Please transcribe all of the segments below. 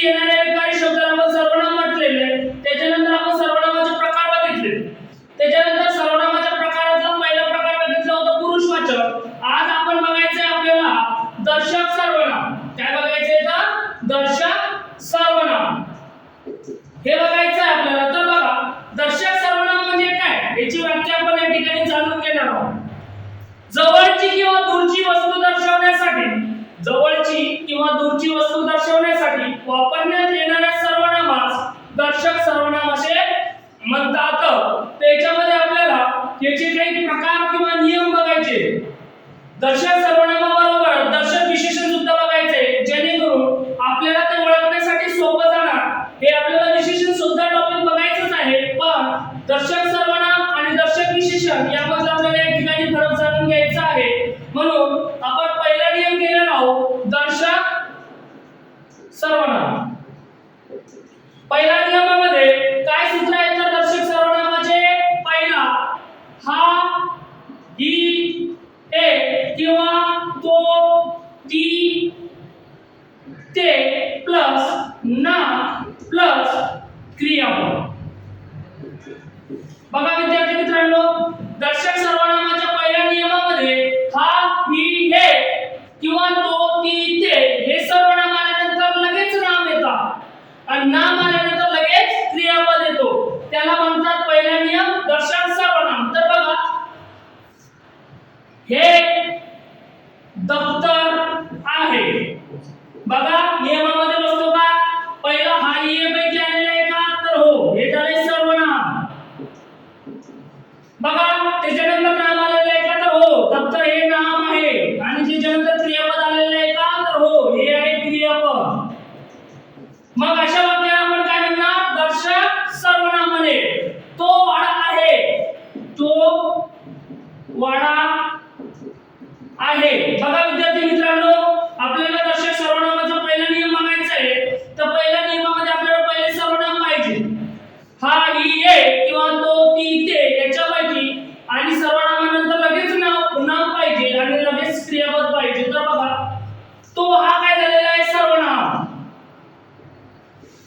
येणाऱ्या विकारी शब्दाला आपण सर्वनाम म्हटलेले आहे. त्याच्यानंतर आपण सर्वनामाचे प्रकार बघितले. त्याच्यानंतर सर्वनामाच्या प्रकारातला पहिला प्रकार बघितला होता पुरुषवाचक. आज आपण बघायचं आहे आपल्याला दर्शक सर्वनाम. काय बघायचंय तर दर्शक सर्वनाम हे बघायचं आहे आपल्याला. तर बघा दर्शक सर्वनाम म्हणजे काय याची व्याख्या आपण या ठिकाणी जाणून घेणार आहोत. जवळची किंवा दूरची वस्तू दर्शवण्यासाठी वापरण्यात येणाऱ्या सर्वनामास दर्शक सर्वनाम असे म्हणतात. त्याच्यामध्ये आपल्याला याचे काही प्रकार किंवा नियम बघायचे. दर्शक सर्वनामाबरोबर दर्शक विशेषण सुद्धा बघायचे, जेणेकरून आपल्याला ते ओळखण्यासाठी सोपं जाणार. हे आपल्याला विशेषण सुद्धा टॉपिक बघायचंच आहे, पण दर्शक सर्वनाम आणि दर्शक विशेषण यामध्ये आपल्याला या ठिकाणी फरक जाणून घ्यायचा आहे. म्हणून आपण पहिला नियम घेणार आहोत दर्शक सर्वनाम. पहिल्या नियमामध्ये काय सूत्र आहेत तर दर्शक सर्वनामाचे पहिला हा, ही, हे किंवा तो, ती, ते प्लस ना प्लस क्रियापद. बघा विद्यार्थी मित्रांनो, दर्शक सर्वनामाच्या पहिल्या नियमामध्ये हा, ही, हे किंवा तो, ती, ते हे सर्वनाम आल्यानंतर लगेच नाम येतात आणि नाम आल्यानंतर लगेच क्रियापद येतो. त्याला म्हणतात पहिला नियम दर्शक सर्वनाम. तर बघा हे दप्तर आहे. बघा नियमामध्ये बसतो का पहिला हा, ही, हे पैकी आलेला आहे का तर हो, हे झाले सर्वनाम. बघा त्याच्यानंतर नाम आलेलं आहे का तर हो, दप्तर हे नाम आहे. आणि त्याच्यानंतर क्रियापद आलेलं आहे का तर हो, हे आहे क्रियापद. मग अशा वाक्याला आपण काय म्हणणार दर्शक सर्वनाम म्हणे. तो वाडा आहे, तो वाडा आहे. बघा विद्यार्थी मित्रांनो, आपल्याला दर्शक सर्वनामाचा पहिला नियम बघायचा आहे. तर पहिल्या नियमामध्ये आपल्याला पहिले सर्वनाम पाहिजे. हा, ही, हे किंवा तो, ती, ते याच्यापैकी आणि सर्वनामानंतर लगेच नाम पाहिजे आणि लगेच क्रियापद पाहिजे. तर बघा तो हा काय झालेला आहे सर्वनाम,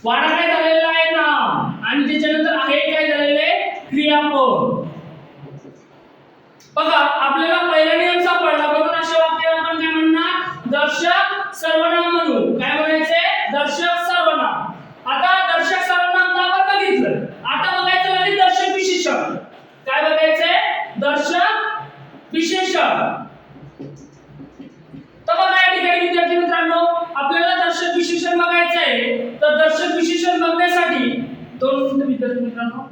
वाडा काय झालेला आहे नाम आणि त्याच्यानंतर आहे काय झालेलं आहे क्रियापद. बघा आपल्याला पहिला नियम सापडला, म्हणून अशा वाक्याला आपण काय म्हणणार दर्शक सर्वनाम म्हणू. काय म्हणायचे दर्शक सर्वनाम. आता दर्शक सर्वनाम आपण बघितलं, आता बघायचं म्हणजे दर्शक विशेषण. काय बघायचंय दर्शक विशेषण. तर बघा या ठिकाणी विद्यार्थी मित्रांनो आपल्याला दर्शक विशेषण बघायचं आहे. तर दर्शक विशेषण बघण्यासाठी दोन मिनिटं विद्यार्थी मित्रांनो.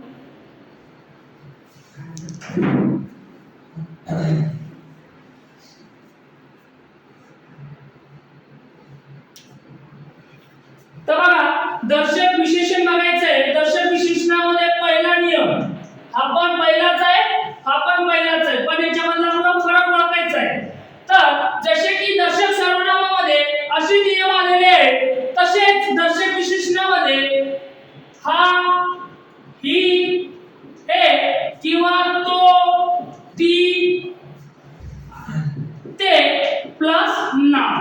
तर बघा दर्शक विशेषण बघायचंय. दर्शक विशेषणामध्ये पहिला नियम हा पण पहिलाच आहे, पण याच्यामधला आपल्याला फरक ओळखायचा आहे. तर जसे की दर्शक सर्वनामामध्ये असे नियम आलेले आहेत, तसेच दर्शक विशेषणामध्ये हा, ही, हे किंवा तो, ती, ते प्लस नाम.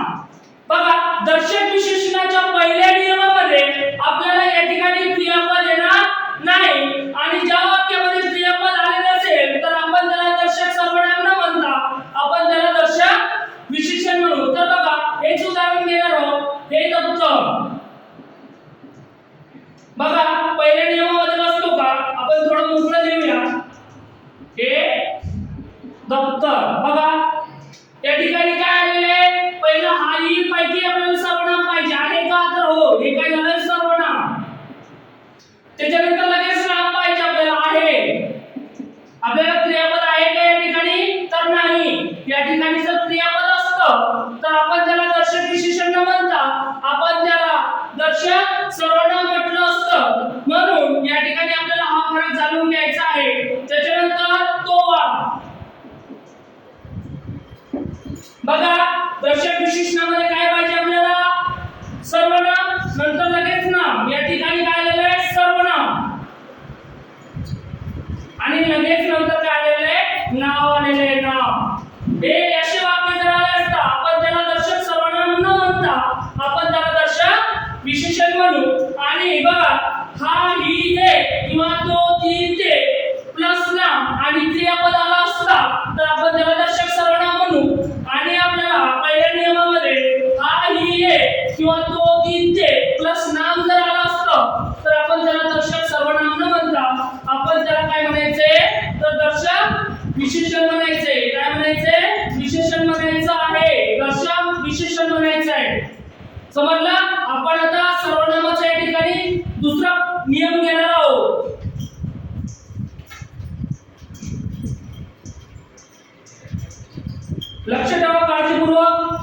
बघा दर्शक विशेषणाच्या पहिल्या नियमामध्ये आपल्याला या ठिकाणी क्रियापद येणार नाही आणि ज्या वाक्यामध्ये क्रियापद आले नसेल तर आपण त्याला दर्शक सर्वनाम न म्हणता आपण त्याला दर्शक विशेषण म्हणू. तर बघा हेच उदाहरण घेणार आहोत. हे दप्तर. बघा पहिल्या नियमामध्ये बसतो का आपण थोडं मोकळं लिहूया. हे दप्तर. बघा या ठिकाणी काय आलेले आहे पहिला हा, ही पैकी आपल्याला सर्वनाम पाहिजे. आहे का तर हो, हे काय झालं सर्वनाम. त्याच्यानंतर लगेच नाम पाहिजे आपल्याला. आहे आपल्याला क्रियापद आहे का या ठिकाणी तर नाही. या ठिकाणी जर क्रियापद असतं तर आपण त्याला दर्शक विशेषण न म्हणता आपण त्याला दर्शक सर्वनाम म्हटलं असतं. म्हणून या ठिकाणी आपल्याला हा फरक जाणून घ्यायचा आहे. त्याच्यानंतर तो वाडा. बघा दर्शक विशेषणामध्ये काय पाहिजे आपल्याला सर्वनाम नंतर लगेच नाम. या ठिकाणी काय आलेलं आहे सर्वनाम आणि लगेच नंतर काय आलेलं आहे नाव आलेलं आहे नाम. हे असे वाक्य जर आले असता आपण त्याला दर्शक सर्वनाम न म्हणता आपण त्याला दर्शक विशेषण म्हणू. आणि बघा हा ही हे किंवा तो ती ते प्लस नाम आणि क्रियापद आला असता तर आपण त्याला दर्शक सर्वनाम म्हणू. आणि आपल्याला पहिल्या नियमामध्ये हा ही हे किंवा तो ती ते प्लस नाम जर आला असतं तर आपण त्याला दर्शक सर्वनाम न म्हणता आपण त्याला काय म्हणायचे तर दर्शक विशेषण म्हणायचे. काय म्हणायचे? विशेषण म्हणायचं आहे. दर्शक विशेषण म्हणायचं आहे. समजला? आपण आता सर्वनामाच्या या ठिकाणी दुसरा नियम घेणार आहोत. लक्ष ठेवा काळजीपूर्वक.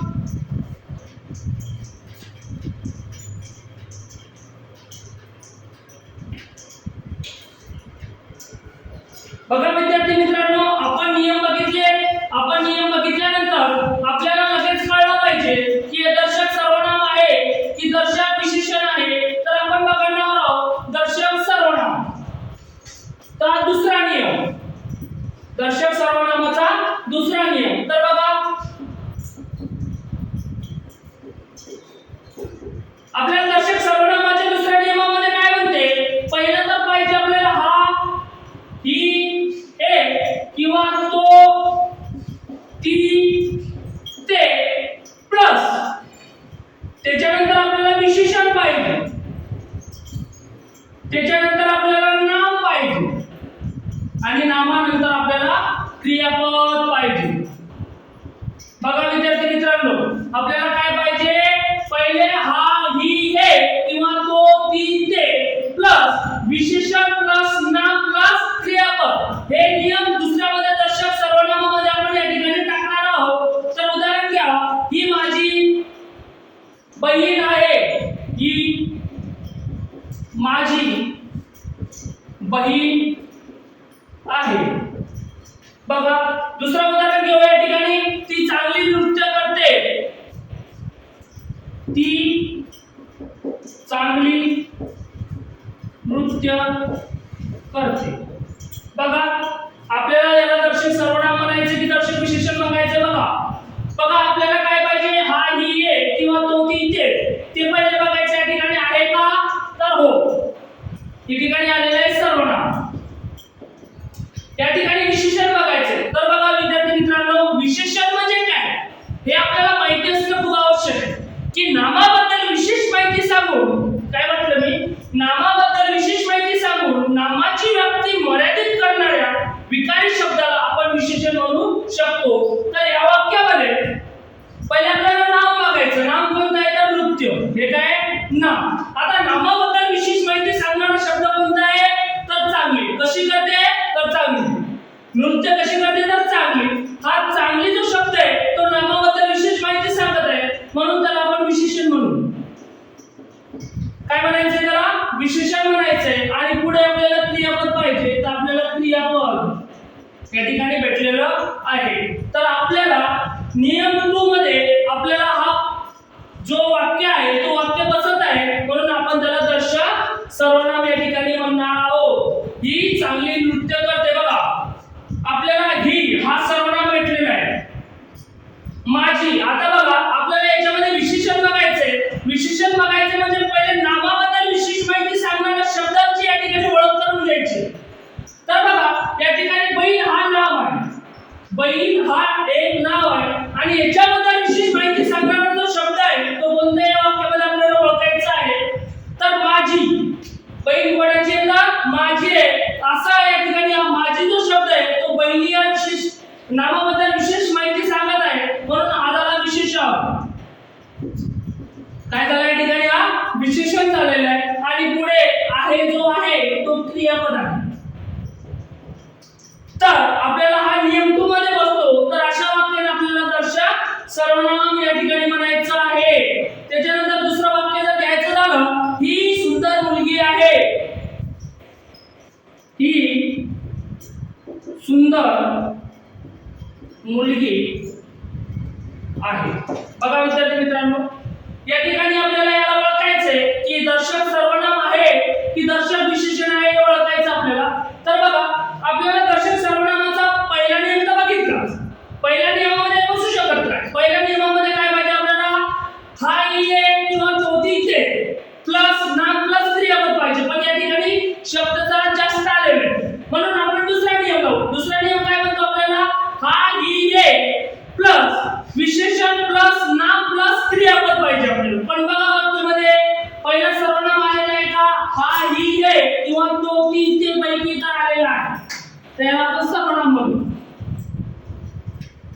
बघा विद्यार्थी मित्रांनो, आपण नियम बघितल्यानंतर आपल्याला लगेच कळलं पाहिजे की हे दर्शक सर्वनाम आहे की दर्शक विशेषण आहे. तर आपण बघणार आहोत दर्शक सर्वनाम. तर दुसरा नियम, दर्शक सर्वनामाचा दुसरा नियम. तर बघा आपल्याला दर्शक सर्वनामाच्या दुसऱ्या नियमामध्ये काय म्हणते? पहिला तर पाहिजे आपल्याला हा ही हे किंवा तो ती ते प्लस त्याच्यानंतर आपल्याला विशेषण पाहिजे, त्याच्यानंतर आपल्याला नाम पाहिजे आणि नामानंतर आपल्याला क्रियापद पाहिजे. बघा विद्यार्थी मित्रांनो, आपल्याला काय पाहिजे? पहिले हा ही हे किंवा तो ती ते प्लस विशेषण प्लस नाम प्लस क्रियापद. हे नियम दुसऱ्यामध्ये दर्शक सर्वनामामध्ये आपण या ठिकाणी टाकणार आहोत. तर उदाहरण घ्या, ही माझी बहीण आहे. ही माझी बहीण आहे. बघा दुसरा उदाहरण घेऊ या ठिकाणी, ती चांगली नृत्य करते. ती चांगली नृत्य करते. बघा आपल्याला याला दर्शक सर्वनाम म्हणायचे की दर्शक विशेषण म्हणायचे. बघा आपल्याला काय पाहिजे? हा ही हे किंवा तो ती ते पहिले बघायचे. या ठिकाणी आहे का? तर हो, या ठिकाणी आलेले आहे सर्वनाम. या ठिकाणी विशेषण बघायचे. तर बघा विद्यार्थी मित्रांनो, विशेषण म्हणजे काय हे आपल्याला माहिती असणं खूप आवश्यक आहे. की नामाबद्दल विशेष माहिती सांगून, काय म्हटलं मी? नामाबद्दल विशेष माहिती सांगून नामाची व्याप्ती मर्यादित करणाऱ्या विकारी शब्दाला आपण विशेषण म्हणू शकतो. तर या वाक्यामध्ये पहिले आपल्याला नाम बघायचं. नाम कोणतं आहे? तर नृत्य. हे काय? नाम. आता नामाबद्दल विशेष माहिती सांगणारा शब्द कोणता आहे? तर चांगली. कशी करते? तर चांगली. नृत्य कशी करते? तर चांगली. हा चांगली जो शब्द आहे तो नामाबद्दल विशेष माहिती सांगत आहे, म्हणून त्याला आपण विशेषण म्हणू. काय म्हणायचंय त्याला? विशेषण म्हणायचंय. आणि पुढे आपल्याला क्रियापद पाहिजे, तर आपल्याला क्रियापद या ठिकाणी भेटलेलं आहे. तर आपल्याला नियम 2 मध्ये आपल्याला हा जो वाक्य आहे तो वाक्य बसत आहे, म्हणून आपण त्याला दर्शक सर्वनाम या ठिकाणी म्हणणार आहोत. ही चांगली नृत्य करते. बघा आपल्याला ही हा सर्वनाम भेटलेला आहे. माझी. आता बघा आपल्याला याच्यामध्ये विशेषण बघायचे. विशेषण बघायचे म्हणजे पहिले नामाबद्दल विशेष माहिती सांगणाऱ्या शब्दांची या ठिकाणी ओळख करून घ्यायची. तर बघा या ठिकाणी बहीण हा नाव आहे. बहीण हा एक नाव आहे आणि याच्याबद्दल विशेष माहिती सांगणारा जो शब्द आहे तो कोणत्या या वाक्यामध्ये आपल्याला ओळखायचा आहे? तर माझी. बहीण कोणाची आहे? तर माझी आहे. असा या ठिकाणी हा माझी जो शब्द आहे तो बहिणी या विशेष नामाबद्दल विशेष माहिती सांगत आहे, म्हणून आधाला विशेषण. काय झालं या ठिकाणी? हा विशेषण झालेलं आहे. आणि पुढे आहे जो आहे तो क्रियापद आहे. तर आपल्याला हा नियम 2 मध्ये बसतो. तर अशा वाक्याने आपल्याला दर्शक सर्वनाम या ठिकाणी म्हणायचं आहे. त्याच्यानंतर दुसरं वाक्य जर घ्यायचं झालं, ही सुंदर मुलगी आहे. ही सुंदर मुलगी आहे. बघा विद्यार्थी मित्रांनो, या ठिकाणी आपल्याला याला ओळखायचंय की दर्शक सर्वनाम आहे की दर्शक विशेषण आहे हे ओळखायचं आपल्याला. तर बघा आपल्याला दर्शक सर्वनामाचा पहिला नियम तर बघितला. पहिल्या नियमामध्ये बसू शकत नाही. पहिल्या नियमामध्ये काय पाहिजे आपल्याला? हा ही हे किंवा तो ती ते ते पैकी तर आलेला आहे त्याला आपण सर्वनाम म्हणू.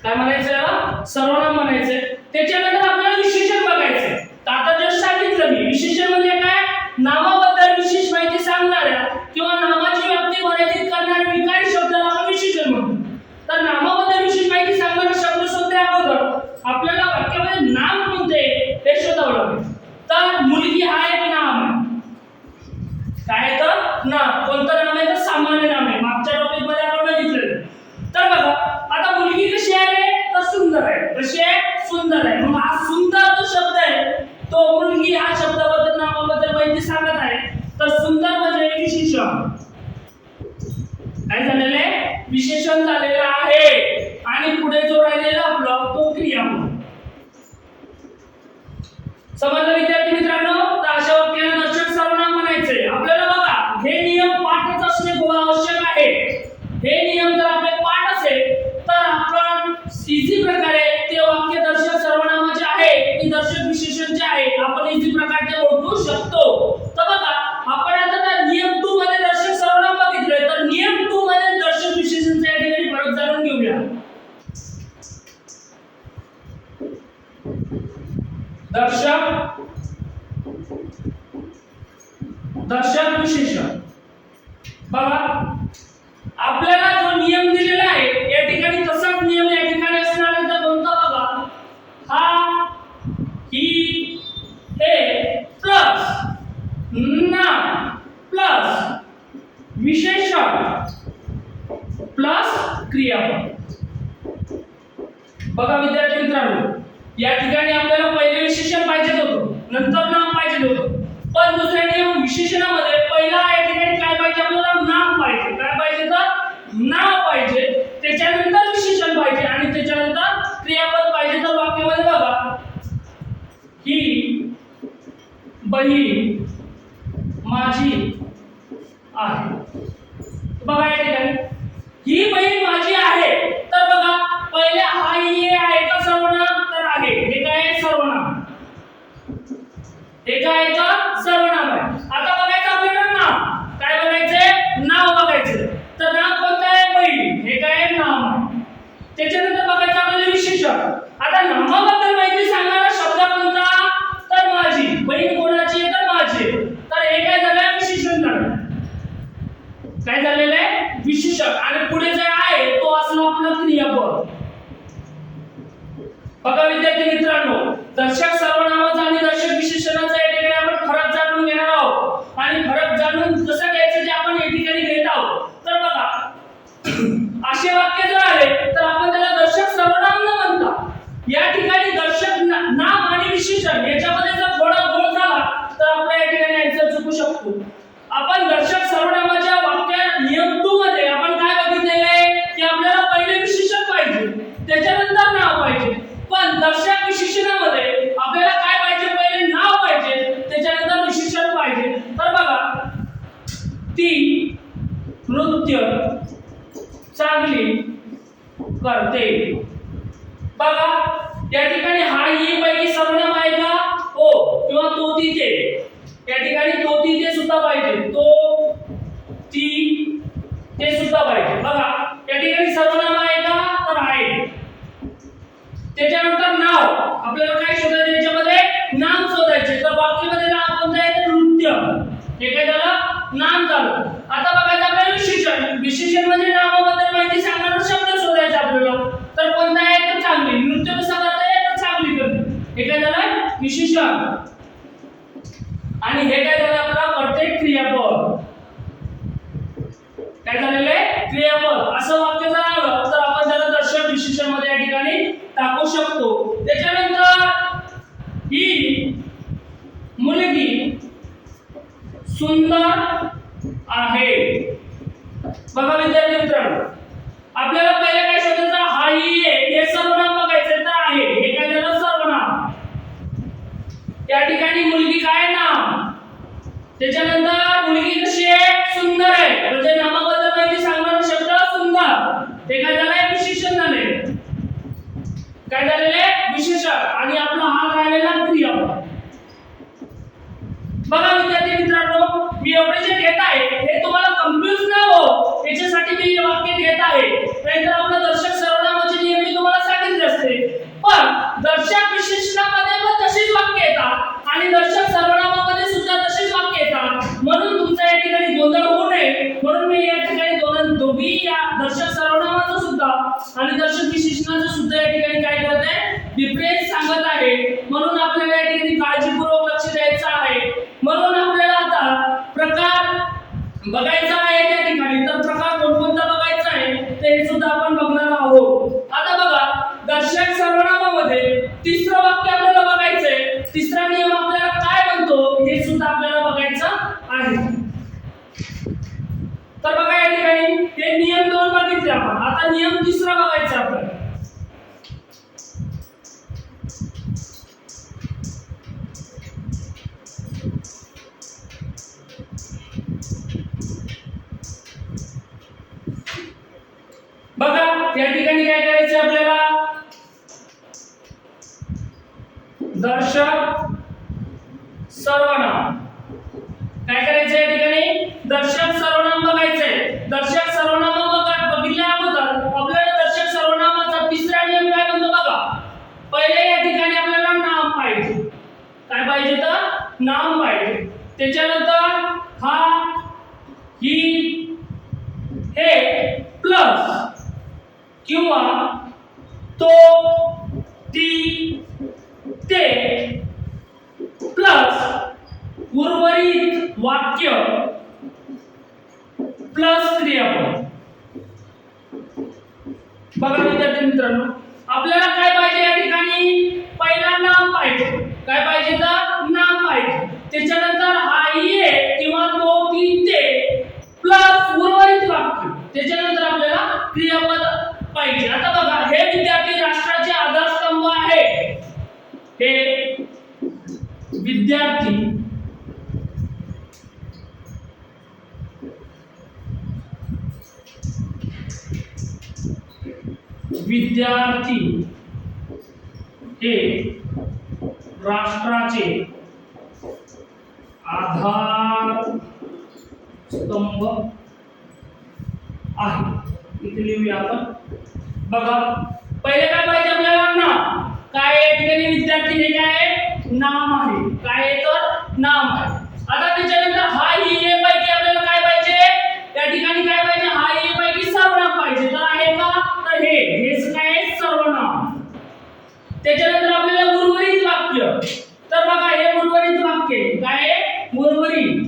काय म्हणायचं याला? सर्वनाम म्हणायचं. त्याच्यानंतर आपल्याला विशेषण बघायचं. तर आता जस्ट सांगितलं मी विशेषण म्हणजे काय? नामाबद्दल विशेष माहिती सांगणाऱ्या किंवा नामाची व्याप्ती मर्यादित करणाऱ्या विकारी शब्दाला आपण विशेषण म्हणतो. तर नामाबद्दल विशेष माहिती सांगणारे शब्द शोधण्या अगोदर आपल्याला वाक्यामध्ये नाम कोणते हे शोधावं लागेल. तर मुलगी हा एक नाम आहे. काय तर नाम. कोणतं नाम आहे? तर सामान्य नाम आहे. मागच्या टॉपिक मध्ये आपण बघितलं. तर बघा आता मुलगी कशी आहे? तर सुंदर आहे. कशी आहे? सुंदर आहे. मग हा सुंदर जो शब्द आहे तो मुलगी हा शब्दाबद्दल नामाबद्दल माहिती सांगत आहे. तर सुंदर म्हणजे विशेषण. काय झालेलं आहे? विशेषण झालेलं आहे. आणि पुढे जो राहिलेला आपला तो क्रियापद. समजलं विद्यार्थी मित्रांनो? तर अशा वाक्याला दर्शक सर्वनाम म्हणायचे. आपल्याला बघा हे नियम पाठच असणे खूप आवश्यक आहे. हे नियम जर आपले पाठ असेल तर आपण इझी प्रकारे ते वाक्य दर्शक सर्वनामाचे आहे की दर्शक विशेषणचे आहे आपण इझी प्रकारे ते ओळखू शकतो. तर बघा आपण आता नियम 2 मध्ये दर्शक सर्वनाम बघितले. तर नियम 2 मध्ये दर्शक विशेषणचा या ठिकाणी फरक जाणून घेऊया. दर्शक विशेषण बघा आपल्याला जो नियम दिलेला आहे या ठिकाणी तसाच नियम या ठिकाणी असणार आहे. तर कोणता बघा? हा, ही, हे प्लस नाम प्लस विशेषण प्लस क्रियापद. बघा विद्यार्थी मित्रांनो या ठिकाणी आपल्याला पहिले विशेषण पाहिजे होतं नंतर नाम पाहिजे होतं. पण दुसऱ्या नियम विशेषणामध्ये पहिला या ठिकाणी काय पाहिजे? आपल्याला नाम पाहिजे. काय पाहिजे? तर नाव पाहिजे. त्याच्यानंतर विशेषण पाहिजे आणि त्याच्यानंतर क्रियापद पाहिजे. तर वाक्यामध्ये बघा ही बहीण माझी आहे. बघा या ठिकाणी ही बहीण माझी आहे. तर बघा पहिले हा ही आहे का सर्वनाम? तर आहे. हे काय आहे? सर्वनाम. हे काय तर सर्वनाम आहे. आता बघायचं आपल्याला नाव. काय बघायचंय? नाव बघायचं. तर नाव कोणतं आहे? बहीण. हे काय नाम आहे. त्याच्यानंतर बघायचं आपल्याला विशेषण. आता नामाबद्दल माहिती सांगणारा शब्द कोणता? तर माझी. बहीण कोणाची आहे? तर माझी. तर हे काय झालं? विशेषण झालं. काय झालेलं आहे? विशेषण. आणि पुढे जे आहे तो असला आपला क्रियापद. बघा विद्यार्थी मित्रांनो दर्शक सर्वनामाचा आणि दर्शक विशेषणाचा या ठिकाणी आपण फरक जाणून घेणार आहोत. आणि फरक जाणून कसं घ्यायचं ते आपण या ठिकाणी घेत आहोत. तर बघा असे वाक्य जर आले तर आपण त्याला दर्शक सर्वनाम न म्हणता या ठिकाणी दर्शक नाम आणि विशेषण याच्यामध्ये जर थोडा गोळ झाला तर आपल्या या ठिकाणी आन्सर चुकू शकतो. आपण दर्शक सर्वनामाच्या वाक्य नियम 2 मध्ये आपण काय बघितलेले आहे की आपल्याला पहिले विशेषण पाहिजे त्याच्यानंतर नाव पाहिजे. पण दर्शक विशेषणामध्ये आपल्याला काय पाहिजे? पहिले नाव पाहिजे त्याच्यानंतर विशेषण पाहिजे. तर बघा ती नृत्य चांगली करते. बघा या ठिकाणी हा ही पैकी सर्वनाम आहे का? हो. किंवा तो तिथे. या ठिकाणी तो तिथे सुद्धा पाहिजे. तो ती ते सुद्धा पाहिजे. बघा या ठिकाणी सर्वनाम आहे का? तर आहे. त्याच्यानंतर नाव आपल्याला काय शोधायचे? याच्यामध्ये नाम शोधायचे. तर वाक्यामध्ये नाव कोणतं आहे? तर नृत्य. हे काय झालं? नाम झालं. आता बघायचं आपल्याला विशेषण. विशेषण म्हणजे नामाबद्दल माहिती सांगणारा शब्द शोधायचा आपल्याला. तर कोणता आहे? तर चांगली. नृत्य कसं करता येईल? तर चांगली करते. हे काय झालं? विशेषण. आणि हे काय झालं? आपला करते क्रियापद. काय झालेलं आहे? क्रियापद. असं वाक्य जर आलं तर आपण त्याला दर्शक विशेषण मध्ये या ठिकाणी टाकू शकतो. त्याच्यानंतर ही मुलगी सुंदर आहे. बघा विद्यार्थी मित्रांनो आपल्याला पहिले काय शोधायचं? हा ही हे सर्वनाम बघायचं. तर आहे. हे काय झालं? सर्वनाम. या ठिकाणी मुलगी काय? नाम. त्याच्यानंतर मुलगी कशी आहे? सुंदर आहे. म्हणजे नामाबद्दल माहिती सांगणारा शब्द सुंदर. हे काय झालंय? विशेषण झाले. काय झालेले? विशेषण. आणि आपला हा राहिलेला क्रियापद. बघा विद्यार्थी मित्रांनो मी एवढे जे घेत आहे हे तुम्हाला कन्फ्यूज न हो याच्यासाठी मी हे वाक्य घेत आहे. नाहीतर आपलं दर्शक सर्वनामाचे नियम मी तुम्हाला सांगितले असते. पण दर्शक विशेषणामध्ये पण तशीच वाक्य येतात आणि दर्शक सर्वनामामध्ये सुद्धा तशीच वाक्य येतात. म्हणून तुमचा या ठिकाणी गोंधळ होऊ नये म्हणून मी या ठिकाणी दोघी या दर्शक सर्वनामाचं सुद्धा आणि दर्शक विशेषणाचं सुद्धा या ठिकाणी काय करत आहे डिफरन्स सांगत आहे. म्हणून आपल्याला या ठिकाणी काळजीपूर्वक लक्ष द्यायचं आहे. म्हणून आपल्याला आता प्रकार बघायचा आहे त्या ठिकाणी. तर प्रकार कोणकोणता बघायचा आहे ते सुद्धा आपण बघणार आहोत. आता बघा दर्शक सर्वनामामध्ये तिसरं वाक्य आपल्याला बघायचंय. तिसरा नियम आपल्याला काय म्हणतो हे सुद्धा आपल्याला बघायचं आहे. तर बघा या ठिकाणी हे नियम 2 बघितले आपण. आता नियम तिसरा बघायचा आपल्याला. बघा या ठिकाणी काय करायचं आपल्याला दर्शक सर्वनाम काय करायचं या ठिकाणी दर्शक सर्वनाम बघायचंय. दर्शक सर्वनाम बघितल्या अगोदर आपल्याला दर्शक सर्वनामाचा तिसरा नियम काय म्हणतो बघा. पहिले या ठिकाणी आपल्याला नाम पाहिजे. काय पाहिजे तर नाम पाहिजे. त्याच्यानंतर हा ही हे प्लस किंवा तो ती ते प्लस उर्वरित वाक्य प्लस क्रियापद. बघा विद्यार्थी मित्रांनो आपल्याला काय पाहिजे या ठिकाणी पहिला नाम पाहिजे. काय पाहिजे तर नाम पाहिजे. त्याच्यानंतर हा ये किंवा तो ती ते प्लस उर्वरित वाक्य. त्याच्यानंतर आपल्याला क्रियापद पाहिजे. आता बघा हे विद्यार्थी राष्ट्राचे आधारस्तंभ आहे. हे विद्यार्थी हे राष्ट्राचे आधार स्तंभ आहे. इथे लिहूया आपण. बघा पहिले काय पाहिजे आपल्याला नाम. काय या ठिकाणी विद्यार्थी हे काय आहे नाम आहे. काय आहे तर नाम आहे. आता त्याच्यानंतर हा ही ये पैकी आपल्याला काय पाहिजे या ठिकाणी काय पाहिजे हा ये पैकी सर्वनाम पाहिजे. तर आहे का तर हेच काय आहे सर्वनाम. त्याच्यानंतर आपल्याला उर्वरित वाक्य. तर बघा हे उर्वरित वाक्य काय आहे उर्वरित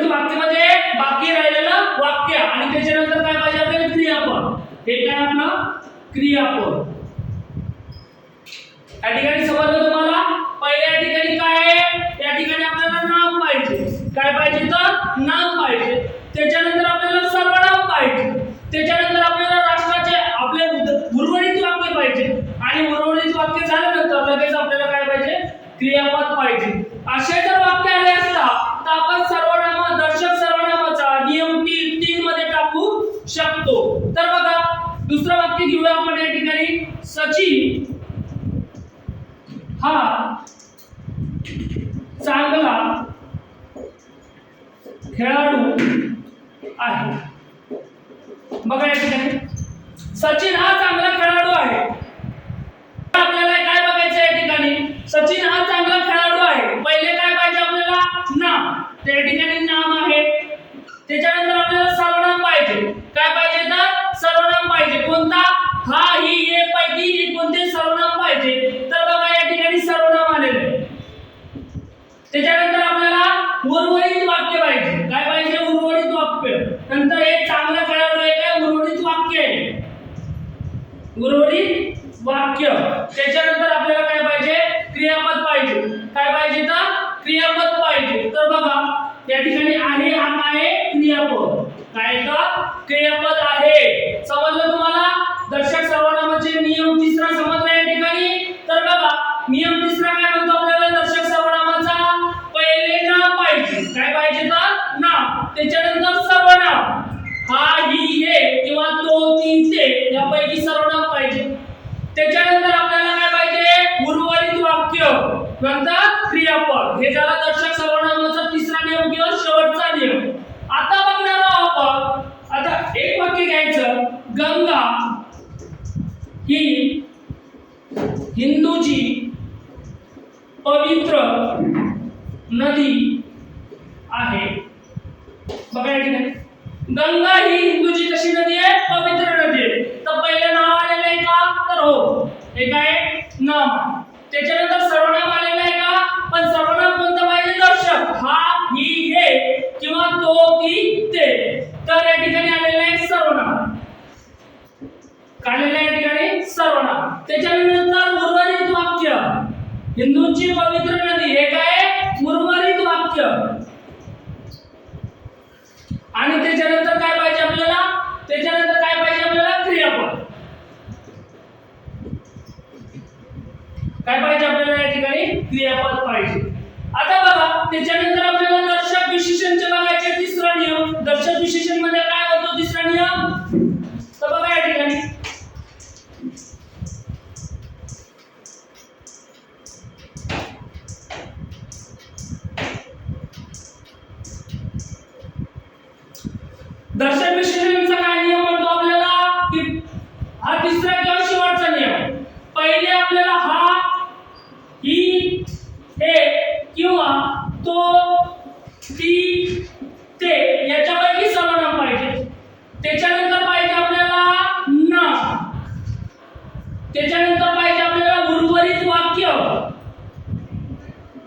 वाक्य म्हणजे बाकी राहिलेलं वाक्य आणि त्याच्यानंतर काय पाहिजे आपल्याला क्रियापद. हे काय आपलं क्रियापद. या ठिकाणी समजलं तुम्हाला. पहिल्या ठिकाणी काय आहे या ठिकाणी आपल्याला नाम पाहिजे. काय पाहिजे तर नाम पाहिजे. त्याच्यानंतर आपल्याला सर्वनाम पाहिजे. त्याच्यानंतर आपल्याला राष्ट्राचे आपले उर्वरित वाक्य पाहिजे आणि उर्वरित वाक्य झाल्यानंतर लगेच आपल्याला काय पाहिजे क्रियापद पाहिजे. असे जर वाक्य आले असता तर आपण दर्शक सर्वनामाचा नियम 3 मध्ये टाकू शकतो. तर बघा दुसरं वाक्य घेऊया आपण या ठिकाणी. सचिन हा चांगला खेळाडू आहे. बघा या ठिकाणी सचिन हा चांगला खेळाडू आहे. आपल्याला काय बघायचं या ठिकाणी सचिन हा चांगला खेळाडू आहे. पहिले काय पाहिजे आपल्याला नाम. त्या ठिकाणी नाम आहे. त्याच्यानंतर आपल्याला सर्वनाम पाहिजे. काय पाहिजे तर सर्वनाम पाहिजे. कोणता हा ही ये पैकी हे कोणते सर्वनाम पाहिजे. तर बघा या ठिकाणी सर्वनाम आलेले आहे. त्याच्यानंतर आपल्याला उर्वरित वाक्य पाहिजे. काय पाहिजे उर्वरित वाक्य. नंतर हे चांगला खेळाडू आहे काय उर्वरित वाक्य आहे. उर्वरित वाक्य. त्याच्यानंतर आपल्याला काय पाहिजे क्रियापद पाहिजे. काय पाहिजे तर क्रियापद पाहिजे. तर बघा या ठिकाणी आहे हा काय क्रियापद. काय तर क्रियापद आहे. समजलं तुम्हाला. दर्शक सर्वनामाचे नियम तिसरा समजला या ठिकाणी. तर बघा नियम तिसरा काय म्हणतो आपल्याला दर्शक सर्वनामाचा पहिले नाम पाहिजे. काय पाहिजे तर नाम. त्याच्यानंतर सर्वनाम हा ही हे किंवा तो ती ते यापैकी सर्वनाम पाहिजे. त्याच्यानंतर आपल्याला काय पाहिजे उर्वरित वाक्य नंतर क्रियापद. हे झालं दर्शक सर्वनाम नदी आहे. बघा या ठिकाणी गंगा ही हिंदूची कशी नदी आहे? पवित्र नदी आहे. तर पहिलं नाव आलेलं आहे का? तर हो, हे काय नाम. त्याच्यानंतर सर्वनाम आलेलं आहे का? पण सर्वनाम कोणतं पाहिजे? दर्शक. हा, ही, हे किंवा तो, ती, ते. तर या ठिकाणी आलेलं आहे सर्वनाम. आलेलं आहे या ठिकाणी सर्वनाम. त्याच्यानंतर उर्वरित वाक्य. हिंदूंची पवित्र नदी हे काय? उर्वरित वाक्य. आणि त्याच्यानंतर काय पाहिजे आपल्याला? त्याच्यानंतर काय पाहिजे आपल्याला? क्रियापद. काय पाहिजे आपल्याला या ठिकाणी? क्रियापद पाहिजे. आता बघा त्याच्यानंतर आपल्याला दर्शक विशेषणचे बघायचे. तिसरा नियम. दर्शक विशेषण मध्ये काय होतो तिसरा नियम? तर बघा या ठिकाणी दर्शक विशेषणाचा काय नियम म्हणतो आपल्याला? की हा तिसरा किंवा शेवटचा नियम. पहिले आपल्याला हा, ही, हे किंवा तो, ती, ते याच्यापैकी सर्वनाम पाहिजे. त्याच्यानंतर पाहिजे आपल्याला नाम. त्याच्यानंतर पाहिजे आपल्याला उर्वरित वाक्य.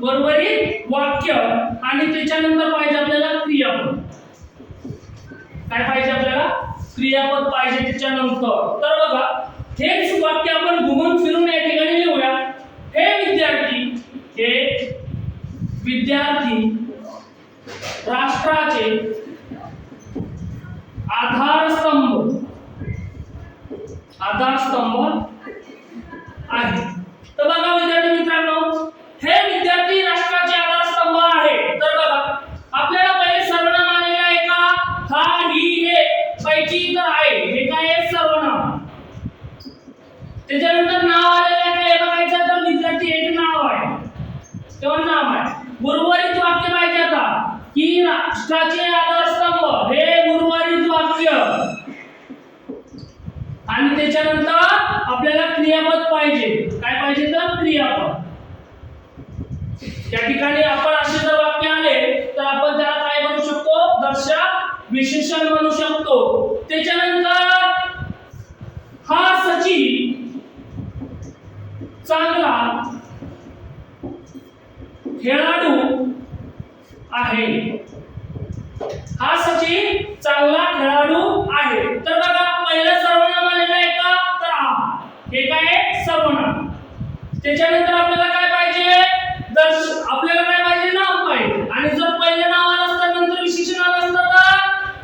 उर्वरित वाक्य. आणि त्याच्यानंतर पाहिजे आपल्याला क्रियापद. काय पाहिजे आपल्याला? क्रियापद पाहिजे त्याच्यानंतर. तर बघा हेच वाक्य आपण घुमून फिरून या ठिकाणी लिहूया. हे विद्यार्थी राष्ट्राचे आधारस्तंभ आहे. तर बघा विद्यार्थी मित्रांनो, हे विद्यार्थी राष्ट्राचे आधारस्तंभ आहे. तर बघा आपल्याला पहिले सर्वनाम आलेले आहे का? हा, ही, हे पैकी तर आहे. हे काय आहे? सर्वनाम. त्याच्यानंतर नाव आलेलं आहे का हे बघायचं. तर विद्यार्थी एक नाव आहे किंवा नाम आहे. उर्वरित वाक्य पाहिजे आता की राष्ट्राचे आधारस्तंभ हे उर्वरित वाक्य. आणि त्याच्यानंतर आपल्याला क्रियापद पाहिजे. काय पाहिजे? तर क्रियापद. या ठिकाणी आपण असे जर वाक्य आले तर आपण त्याला काय म्हणू शकतो? दर्शक विशेषण म्हणू शकतो. त्याच्यानंतर हा सचिन चांगला खेळाडू आहे. हा सचिन चांगला खेळाडू आहे. तर बघा पहिलं सर्वनाम आलेलं आहे का? तर हा, हे काय आहे? सर्वनाम. त्याच्यानंतर आपल्याला काय पाहिजे? आपल्याला काय पाहिजे? नाम पाहिजे. आणि जर पहिले नाव आलं असतं नंतर विशेषण आलं असतं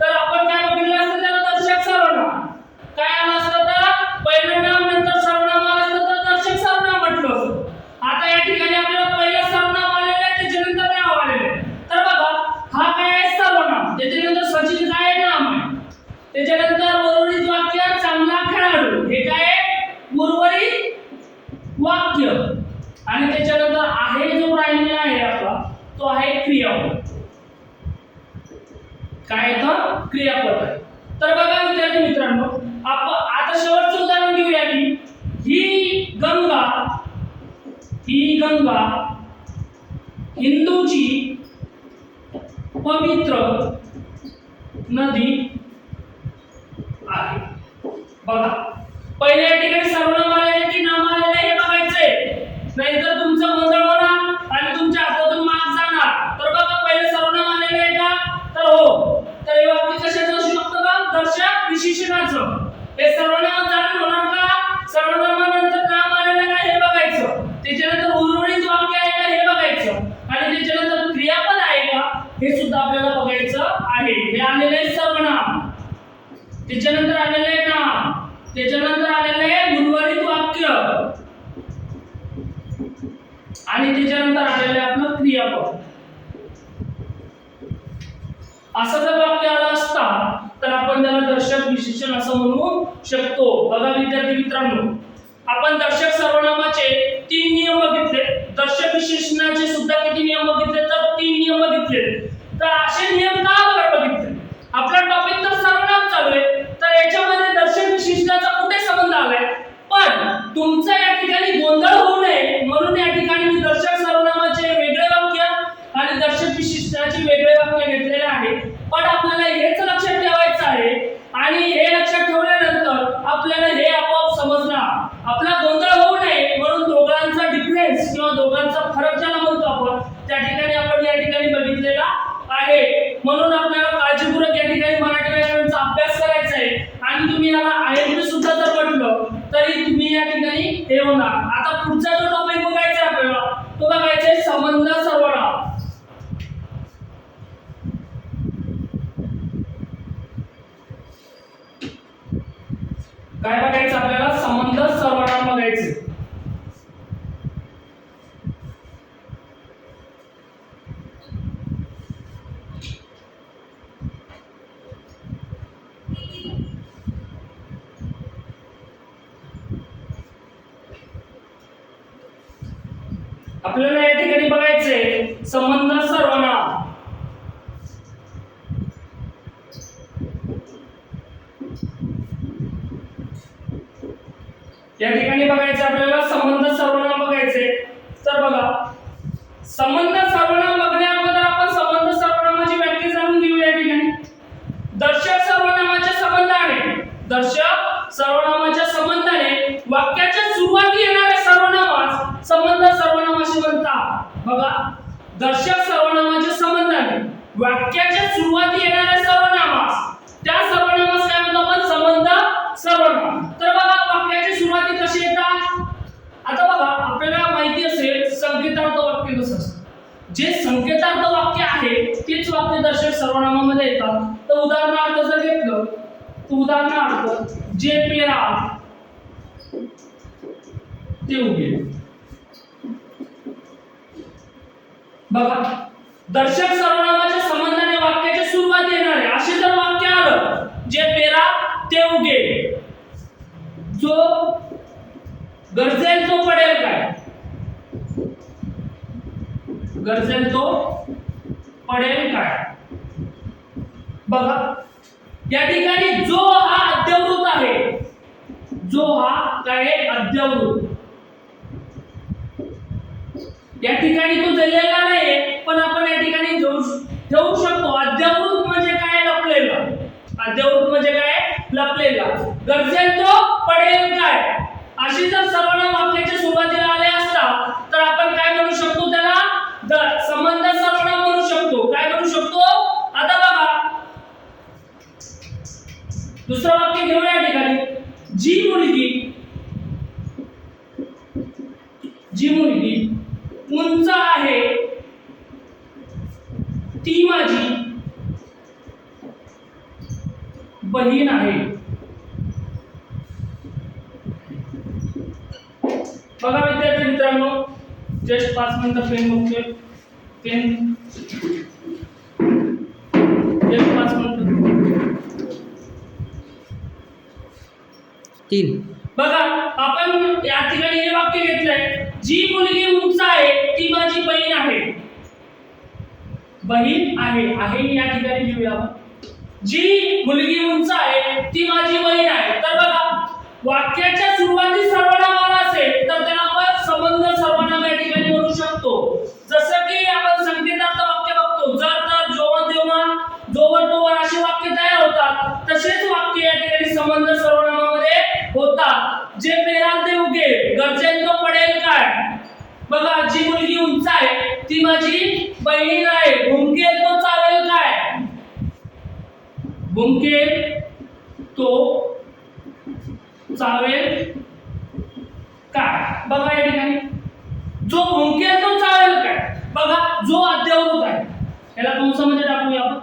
तर आपण काय बघितलं असतं? त्याला दर्शक सर्वनाम. काय आलं असतं? तर पहिलं नाम नंतर सर्वनाम आलं असतं तर दर्शक सर्वनाम म्हटलं असतं. आता या ठिकाणी आपल्याला पहिलं सर्वनाम आलेलं आहे त्याच्यानंतर नाव आलेलं आहे. तर बघा हा काय आहे? सर्वनाम. त्याच्यानंतर सचिन काय आहे? नाम आहे. त्याच्यानंतर उर्वरित वाक्य चांगला खेळाडू हे काय आहे? उर्वरित वाक्य. आणि त्याच्यानंतर आहे जो राहिलेला आहे आपला तो आहे क्रियापद. काय तर क्रियापद आहे. तर बघा विद्यार्थी मित्रांनो, आपण आता शेवटचं उदाहरण घेऊया की ही गंगा हिंदूची पवित्र नदी आहे. बघा पहिले या ठिकाणी सर्वनाम आलेले की नाम आलेले हे बघायचंय. नाहीतर तुमचं गोंधळ होणार आणि तुमच्या हातातून मार्क जाणार. तर बघा पहिले सर्वनाम आलेले आहे का? तर हो. तर हे वाक्य कशाचं असू शकतं का? दर्शक विशेषणाचं. हे सर्वनाम जाणून होणार का? सर्वनामानंतर नाम आलेलं का हे बघायचं. त्याच्यानंतर उर्वरित वाक्य आहे का हे बघायचं. आणि त्याच्यानंतर क्रियापद आहे का हे सुद्धा आपल्याला बघायचं आहे. हे आलेले आहे सर्वनाम. त्याच्यानंतर आलेलं आहे नाम. त्याच्यानंतर आलेलं आहे उर्वरित वाक्य. आणि त्याच्यानंतर आलेलं आहे आपलं क्रियापद. असं जर वाक्य आलं असता तर आपण त्याला दर्शक विशेषण असं म्हणू शकतो. बघा विद्यार्थी मित्रांनो, आपण दर्शक सर्वनामाचे 3 नियम बघितले. दर्शक विशेषणाचे सुद्धा किती नियम बघितले? तर 3 नियम बघितले. तर असे नियम का बघितले? आपला टॉपिक तर सर्वनाम चालू आहे, तर याच्यामध्ये दर्शक विशेषणाचा कुठे संबंध आलाय? पण तुमचा या ठिकाणी गोंधळ होऊ नये म्हणून या ठिकाणी मी दर्शक सर्वनामाचे वेगळे वाक्य आणि आणि हे लक्षात ठेवल्यानंतर आपल्याला हे आपोआप समजणार. आपला गोंधळ होऊ नये म्हणून दोघांचा डिफरन्स किंवा दोघांचा फरक ज्याला म्हणतो आपण त्या ठिकाणी आपण या ठिकाणी बघितलेला आहे. म्हणून आपल्याला काळजीपूर्वक या ठिकाणी मराठी व्याकरणाचा अभ्यास करायचा आहे. आणि तुम्ही याला आयएमपी सुद्धा जर म्हटलं तरी तुम्ही या ठिकाणी हे होणार. आता पुढचा जो टॉपिक बघायचा आहे आपल्याला तो बघायचा आहे संबंध सर्वनाम. काय बघायचं आपल्याला? संबंध सर्वनाम बघायचे. आपल्याला या ठिकाणी बघायचे संबंध सर्वनाम. या ठिकाणी बघायचे आपल्याला संबंध सर्वनाम बघायचे. तर बघा संबंध सर्वनाम बघण्या अगोदर आपण संबंध सर्वनामाची व्याख्या जाणून घेऊ. या ठिकाणी दर्शक सर्वनामाच्या संबंधाने वाक्याच्या सुरुवाती येणाऱ्या सर्वनामास संबंध सर्वनाम असे म्हणतात. बघा दर्शक सर्वनामाच्या संबंधाने वाक्याच्या सुरुवाती येणाऱ्या सर्वनामास त्या सर्वनामास काय म्हणतो आपण? संबंध सर्वनाम. तर बघा वाक्याची सुरुवाती कशी येतात? आता बघा आपल्याला माहिती असेल संकेतार्थ वाक्य कसं असतं. जे संकेतार्थ वाक्य आहे तेच वाक्य दर्शक सर्वनामामध्ये येतात. तर उदाहरणार्थ जर घेतलं तर उदाहरणार्थ जे पेरा ते उगेल. बघा दर्शक सर्वनामाच्या संबंधाने वाक्याच्या सुरुवात येणारे असे जर वाक्य आलं जे पेरा ते उगेल, जो गरजेल तो पडेल काय? गरजेल तो पडेल काय? बघा या ठिकाणी जो हा अद्यवृत्त आहे, जो हा काय अद्यवृत्त, या ठिकाणी तो दिलेला नाही पण आपण या ठिकाणी ठेवू शकतो. अद्यवृत्त म्हणजे काय? लपलेलं. अद्यवृत्त म्हणजे काय? लपलेला. गरजेल तो पडेल काय? अशी जर सर्वनाम वाक्याच्या सुरुवातीला आले असता तर आपण काय म्हणू शकतो? त्याला संबंध सर्वनाम म्हणू शकतो. काय म्हणू शकतो? आता बघा दुसरं वाक्य घेऊया. या ठिकाणी जी मुलगी उंच आहे ती माझी बहीण आहे. बघा विद्यार्थी मित्रांनो जस्ट 5 मिनिटं पेन बघतोय. पेन जस्ट 5 मिनिटं 3. बघा आपण या ठिकाणी हे वाक्य घेतलंय जी मुलगी उंच आहे ती माझी बहीण आहे. बहीण आहे या ठिकाणी लिहूया. जी मुलगी उंच आहे ती माझी बहीण आहे. तर बघा वाक्याच्या सुरुवातीस सर्वनाम आला असेल तर त्याला आपण संबंध सर्वनाम या ठिकाणी म्हणू शकतो. जसं की आपण संकेतार्थ वाक्य बघतो जर तर जोवर जेव्हा जोवर तोवर अशी वाक्य तयार होतात तसेच वाक्य या ठिकाणी संबंध सर्वनामामध्ये होतात. जे पेराल ते उगेल, गरजेल तो पडेल काय? बघा जी मुलगी उंच आहे ती माझी बहीण आहे. भुंकेल तो चावेल काय? भुंकेल तो चावेल काय? बघा या ठिकाणी जो भुंकेल तो चावेल काय? बघा जो अद्यवृत्त आहे याला कंसामध्ये टाकूया आपण.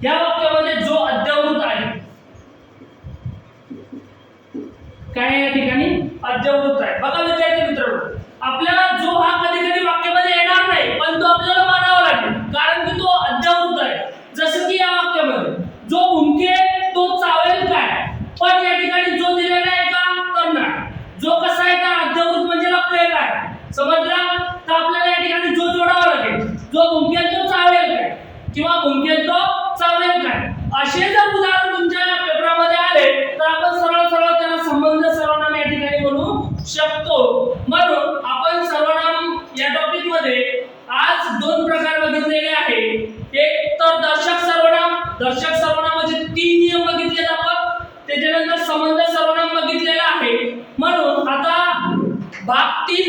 या वाक्यामध्ये जो अद्यवृत्त आहे काय या ठिकाणी अद्यवृत्त आहे. बघा विद्यार्थी मित्रांनो आपल्याला जो हा कधी कधी वाक्यामध्ये येणार नाही पण तो आपल्याला मानावा लागेल कारण की तो अद्यवृत्त आहे. जसं की या वाक्यामध्ये जो भुंकेल तो चावेल काय? पण या ठिकाणी जो दिलेला आहे का? तर नाही. जो कसा आहे का? अद्यवृत्त म्हणजे लपलेला आहे. समजला? तर आपल्याला या ठिकाणी जो जोडावा लागेल. जो भुंकेल तो चावेल काय किंवा भुंकेल तो चावेल काय असे जर उदाहरण तुमच्या पेपरामध्ये आले तर आपण सरळ त्याला संबंध सर्वनाम या ठिकाणी म्हणू शकतो. म्हणून आपण सर्वनाम या टॉपिक मध्ये आज 2 प्रकार बघितलेले आहे. एक तर दर्शक सर्वनाम म्हणजे 3 नियम बघितले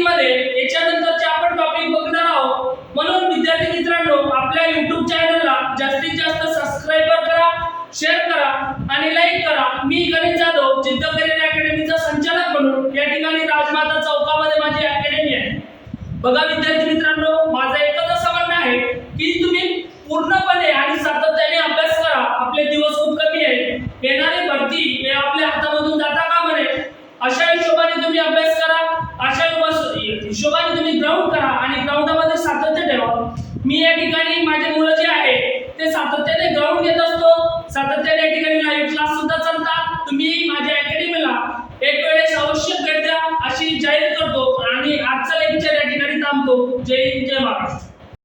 मध्ये याच्यानंतरचे आपण टॉपिक बघणार आहोत. म्हणून विद्यार्थी मित्रांनो, आपल्या YouTube चॅनलला जास्तीत जास्त सबस्क्राइबर करा, शेअर करा आणि लाईक करा. मी गणेश जाधव, जिद्द करिअर अकॅडमीचा संचालक म्हणून या ठिकाणी राजमाता चौकामध्ये माझी अकॅडमी आहे. बघा विद्यार्थी मित्रांनो, माझं एकच असं म्हणणं आहे की तुम्ही पूर्णपणे आणि सातत्याने अभ्यास करा. आपले दिवस खूप कमी आहेत. येणारी भरती हे आपल्या हातामधून जाता कामा नये. अशा हिशोबाने तुम्ही अभ्यास करा, अशा हिशोबाने तुम्ही ग्राउंड करा आणि ग्राउंडमध्ये सातत्य ठेवा. मी या ठिकाणी माझे मुलं जे आहे ते सातत्याने ग्राउंड घेत असतो. सातत्याने या ठिकाणी लाईव्ह क्लास सुद्धा चालतात. तुम्ही माझ्या अकॅडमीला एक वेळेस अवश्य भेट द्या अशी जाहीर करतो आणि आजचा लेक्चर या ठिकाणी थांबतो. जय हिंद, जय महाराष्ट्र.